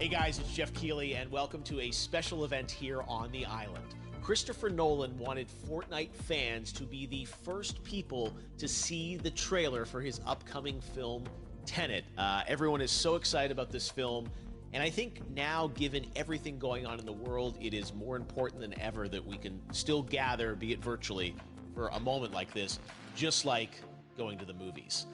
Hey guys, it's Jeff Keighley, and welcome to a special event here on the island. Christopher Nolan wanted Fortnite fans to be the first people to see the trailer for his upcoming film, Tenet. Everyone is so excited about this film, and I think now, given everything going on in the world, it is more important than ever that we can still gather, be it virtually, for a moment like this, just like going to the movies.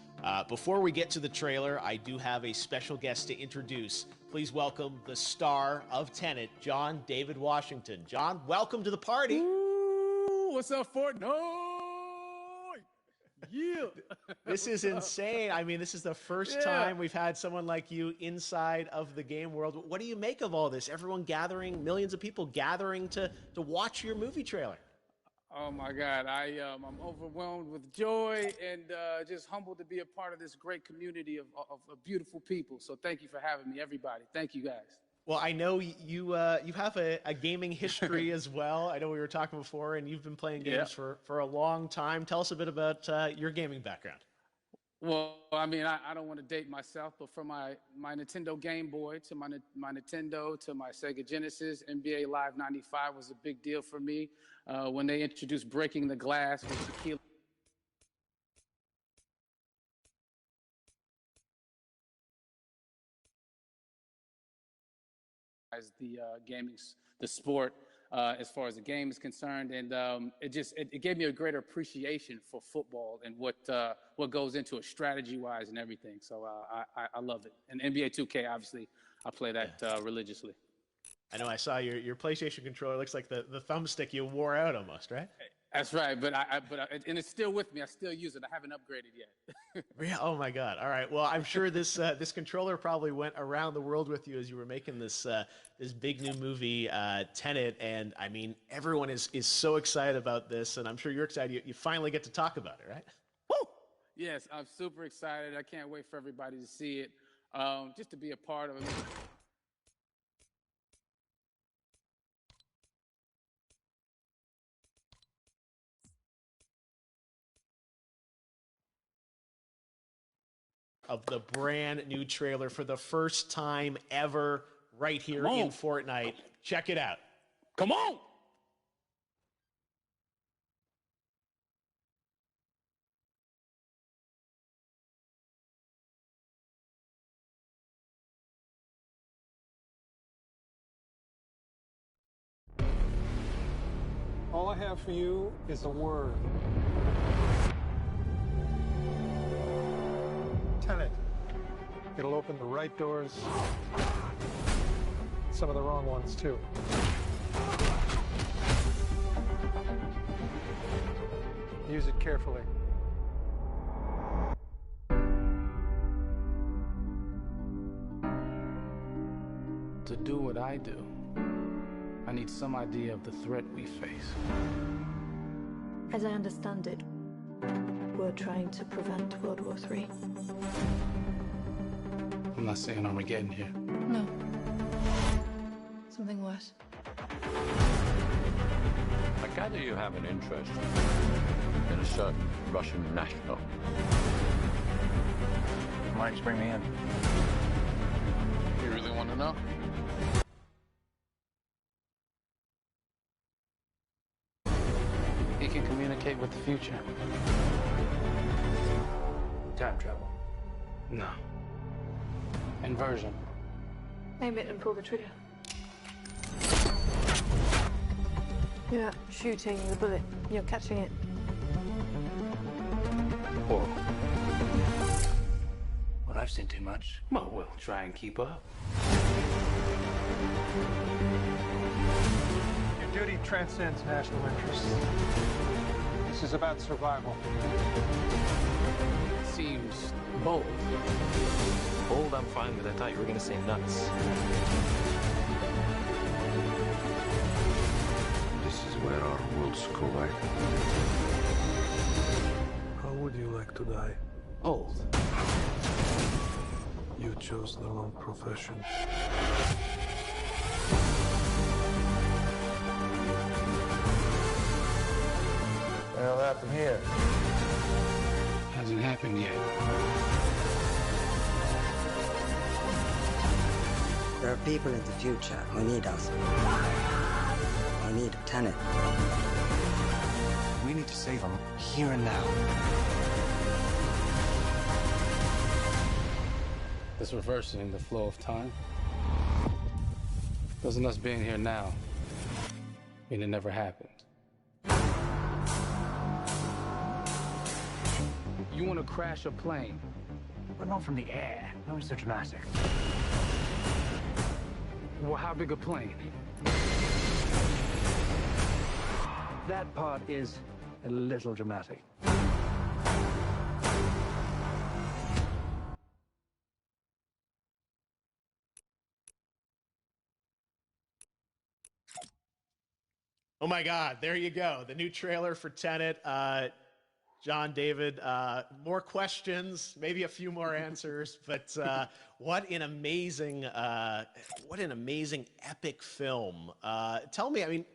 Before we get to the trailer, I do have a special guest to introduce. Please welcome the star of Tenet, John David Washington. John, welcome to the party. Ooh, what's up, Fortnite? Yeah. This is insane. I mean, this is the first time we've had someone like you inside of the game world. What do you make of all this? Everyone gathering, millions of people gathering to watch your movie trailer. Oh my God, I'm overwhelmed with joy and just humbled to be a part of this great community of beautiful people. So thank you for having me, everybody. Thank you, guys. Well, I know you have a gaming history as well. I know we were talking before, and you've been playing games for a long time. Tell us a bit about your gaming background. Well, I mean, I don't want to date myself, but from my Nintendo Game Boy to my Nintendo to my Sega Genesis, NBA Live 95 was a big deal for me. When they introduced Breaking the Glass with Tequila. As the the sport, as far as the game is concerned, and it gave me a greater appreciation for football and what goes into it strategy-wise and everything. So I love it. And NBA 2K, obviously, I play that religiously. I know I saw your PlayStation controller. Looks like the thumbstick you wore out almost, right? That's right, but and it's still with me. I still use it. I haven't upgraded yet. Yeah. Oh my God. All right. Well, I'm sure this controller probably went around the world with you as you were making this big new movie, Tenet. And I mean, everyone is so excited about this, and I'm sure you're excited. You finally get to talk about it, right? Woo! Yes, I'm super excited. I can't wait for everybody to see it. Just to be a part of it. Of the brand new trailer for the first time ever right here in Fortnite. Check it out. Come on! All I have for you is a word. Tenet. It'll open the right doors, some of the wrong ones too. Use it carefully. To do what I do, I need some idea of the threat we face. As I understand it, we're trying to prevent World War III. I'm not saying Armageddon here. No. Something worse. I gather you have an interest in a certain Russian national. Why don't you bring me in? You really want to know? He can communicate with the future. Time travel. No. Inversion. Aim it and pull the trigger. You're not shooting the bullet, you're catching it. Whoa. Well, I've seen too much. Well, we'll try and keep up. Your duty transcends national interests. This is about survival. Seems bold. Bold, I'm fine with. I thought you were going to say nuts. This is where our worlds collide. How would you like to die? Old. You chose the wrong profession. What the hell happened here? Hasn't happened yet. There are people in the future who need us. Who need Tenet. We need to save them here and now. This reversing the flow of time. Doesn't us being here now mean it never happened? You want to crash a plane? But not from the air. No, it's so dramatic. Well, how big a plane? That part is a little dramatic. Oh my God, there you go. The new trailer for Tenet. John, David, more questions, maybe a few more answers, but what an amazing epic film. Tell me, I mean,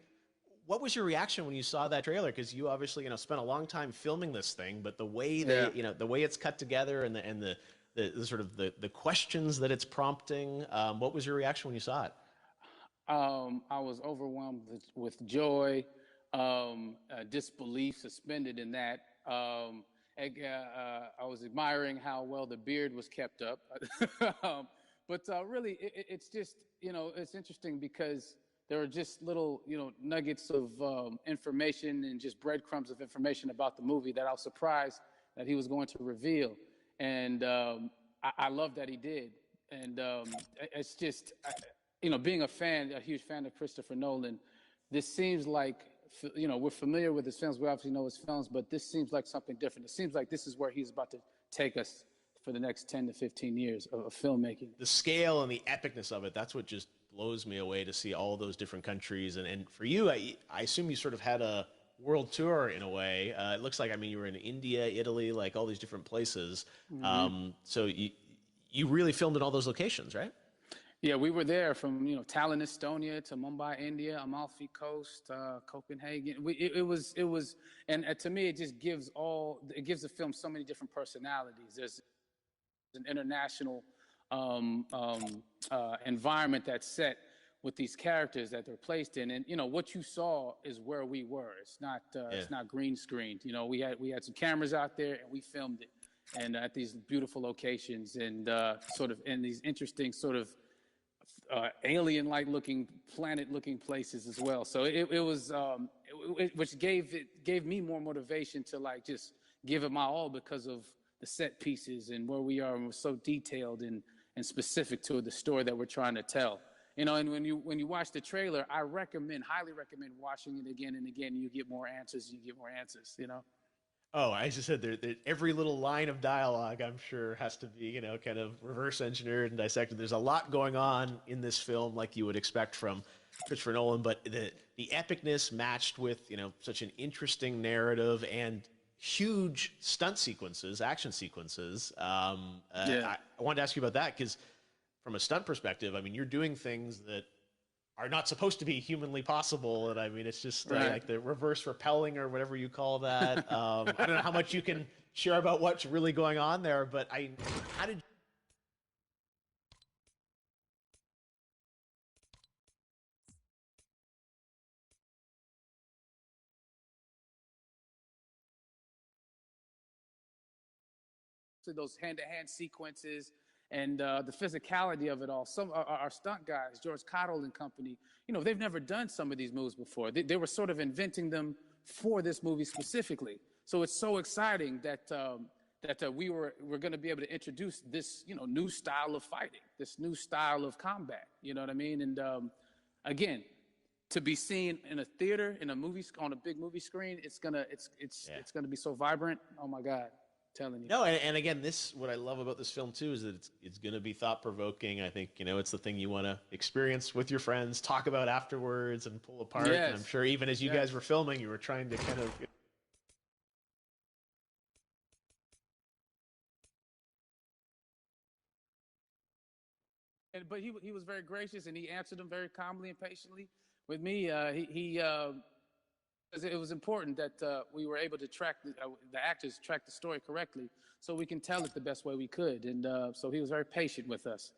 what was your reaction when you saw that trailer? Because you obviously, spent a long time filming this thing, but the way the way it's cut together and the sort of the questions that it's prompting, what was your reaction when you saw it? I was overwhelmed with joy, disbelief, suspended in that. I was admiring how well the beard was kept up. But really, it's just, it's interesting because there are just little, nuggets of information and just breadcrumbs of information about the movie that I was surprised that he was going to reveal. And I love that he did. And it's just... being a huge fan of Christopher Nolan, this seems like, we're familiar with his films. We obviously know his films, but this seems like something different. It seems like this is where he's about to take us for the next 10 to 15 years of filmmaking. The scale and the epicness of it, that's what just blows me away to see all those different countries. And for you, I assume you sort of had a world tour in a way. It looks like, you were in India, Italy, like all these different places. Mm-hmm. So you really filmed in all those locations, right? Yeah, we were there from Tallinn, Estonia, to Mumbai, India, Amalfi Coast, Copenhagen. It was, and to me, it just gives the film so many different personalities. There's an international environment that's set with these characters that they're placed in, and what you saw is where we were. It's not green screened. We had some cameras out there and we filmed it, and at these beautiful locations and sort of in these interesting sort of alien-like looking, planet-looking places as well. So it was, which gave me more motivation to just give it my all because of the set pieces and where we are, and we're so detailed and specific to the story that we're trying to tell. And when you watch the trailer, I highly recommend watching it again and again. You get more answers. Oh, I just said that every little line of dialogue, I'm sure, has to be, kind of reverse engineered and dissected. There's a lot going on in this film, like you would expect from Christopher Nolan, but the epicness matched with, such an interesting narrative and huge stunt sequences, action sequences. I wanted to ask you about that because from a stunt perspective, you're doing things that are not supposed to be humanly possible, and it's just like the reverse rappelling or whatever you call that. I don't know how much you can share about what's really going on there, but how did those hand-to-hand sequences and the physicality of it all. Some our stunt guys, George Cottle and company, they've never done some of these moves before. They were sort of inventing them for this movie specifically. So it's so exciting that we're going to be able to introduce this new style of fighting, this new style of combat. You know what I mean? And again, to be seen in a theater, in a movie, on a big movie screen, it's gonna be so vibrant. Oh my God. Telling you. No, and again, what I love about this film too is that it's going to be thought provoking. I think it's the thing you want to experience with your friends, talk about afterwards, and pull apart. Yes. And I'm sure even as you guys were filming, you were trying to kind of. But he was very gracious and he answered them very calmly and patiently with me. It was important that we were able to track the actors track the story correctly so we can tell it the best way we could. And so he was very patient with us.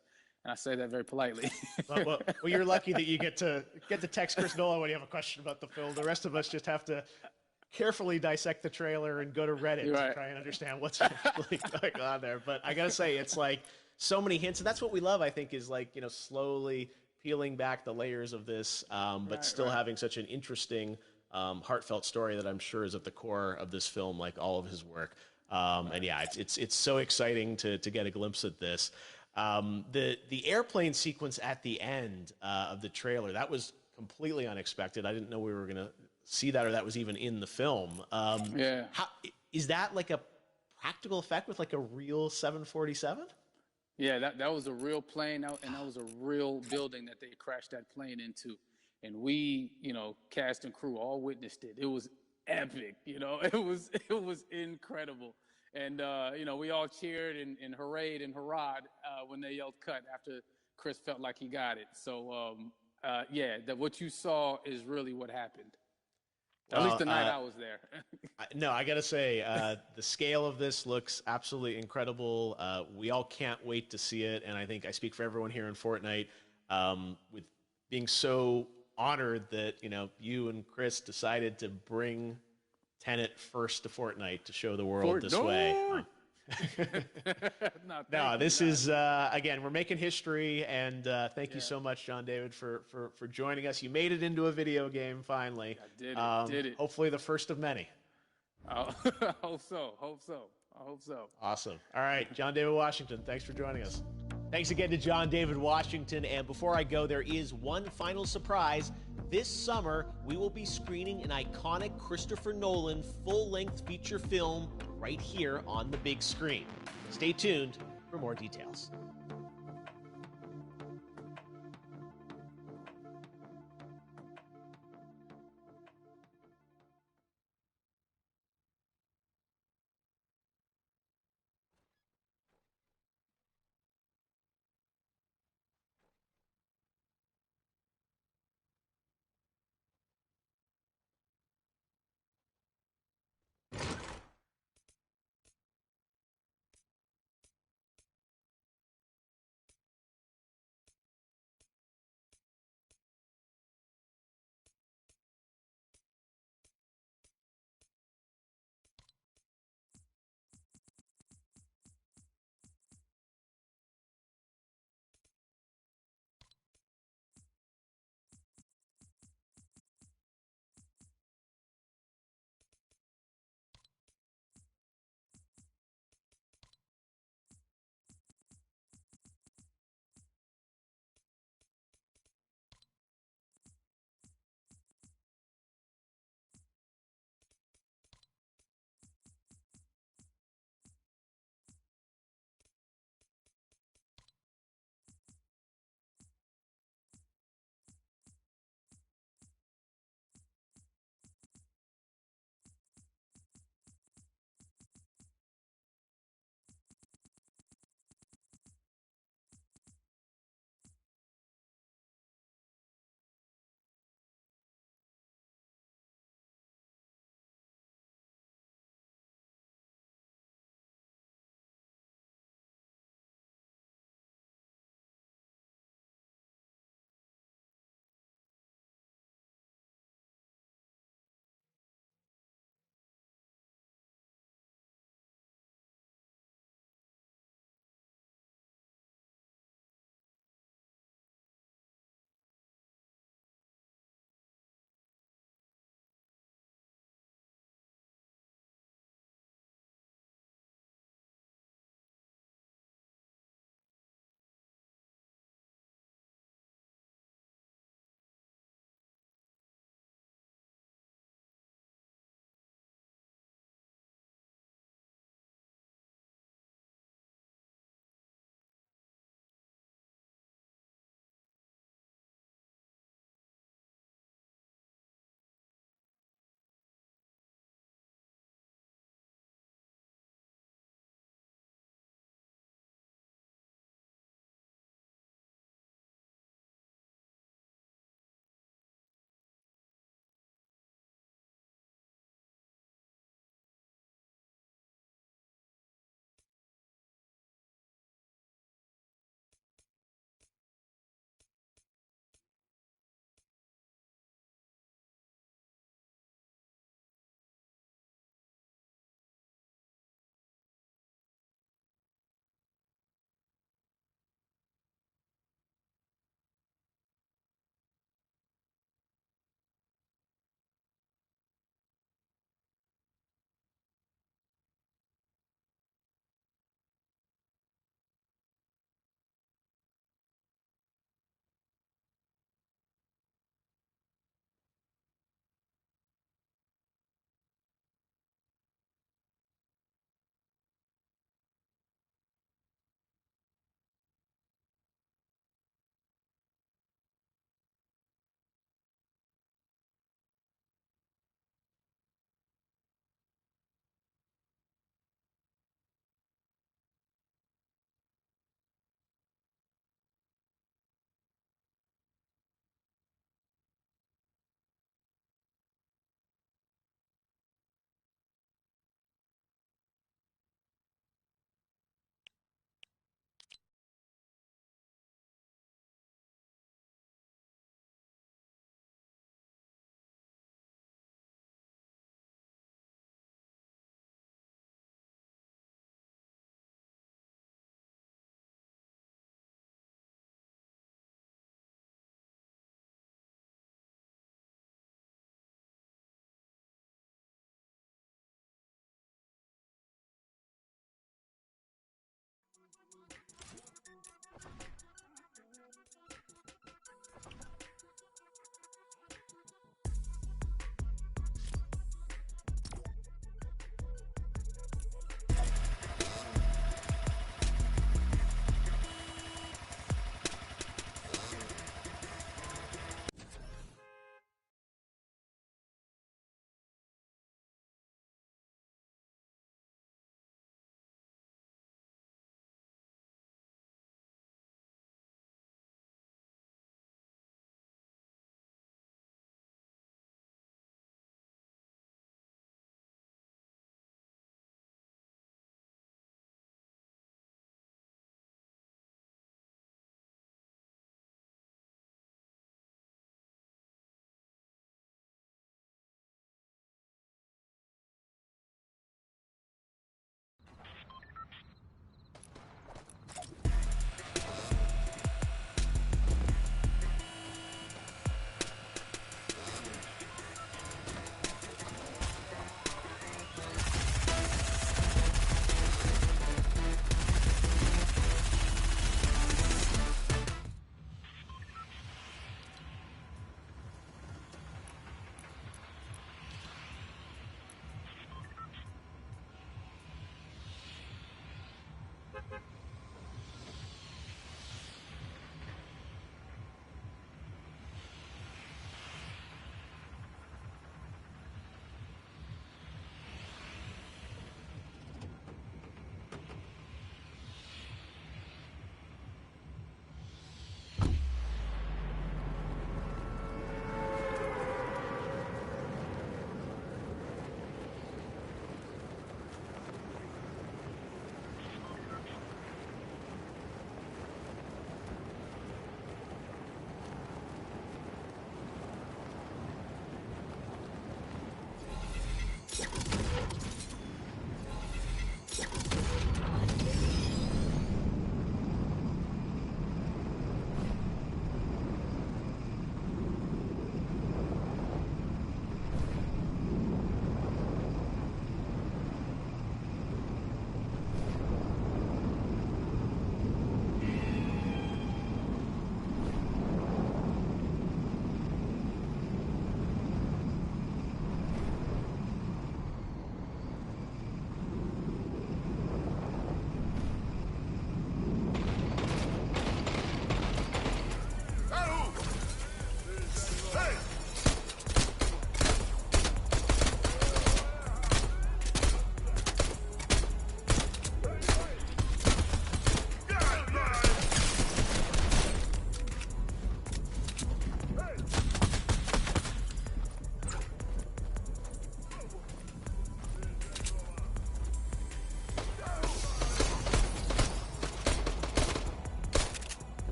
And I say that very politely. Well, you're lucky that you get to text Chris Nolan when you have a question about the film. The rest of us just have to carefully dissect the trailer and go to Reddit to try and understand what's actually going on there. But I gotta say, it's like so many hints, and that's what we love. I think is like slowly peeling back the layers of this, but still having such an interesting, heartfelt story that I'm sure is at the core of this film, like all of his work. And yeah, it's so exciting to get a glimpse at this. The airplane sequence at the end of the trailer, that was completely unexpected. I didn't know we were gonna see that, or that was even in the film. Is that like a practical effect with like a real 747? Yeah, that was a real plane, and that was a real building that they crashed that plane into. And we, cast and crew all witnessed it. It was epic, it was incredible. And, we all cheered and hurrayed and hurrahed when they yelled cut after Chris felt like he got it. So, that what you saw is really what happened. At least the night I was there. No, I got to say, the scale of this looks absolutely incredible. We all can't wait to see it. And I think I speak for everyone here in Fortnite with being so honored that, you and Chris decided to bring Tenet first to Fortnite to show the world this way. No, this is, again, we're making history, and thank you so much, John David, for joining us. You made it into a video game, finally. I did it. Hopefully the first of many. I hope so. Awesome. All right, John David Washington, thanks for joining us. Thanks again to John David Washington, and before I go, there is one final surprise. This summer, we will be screening an iconic Christopher Nolan full-length feature film right here on the big screen. Stay tuned for more details.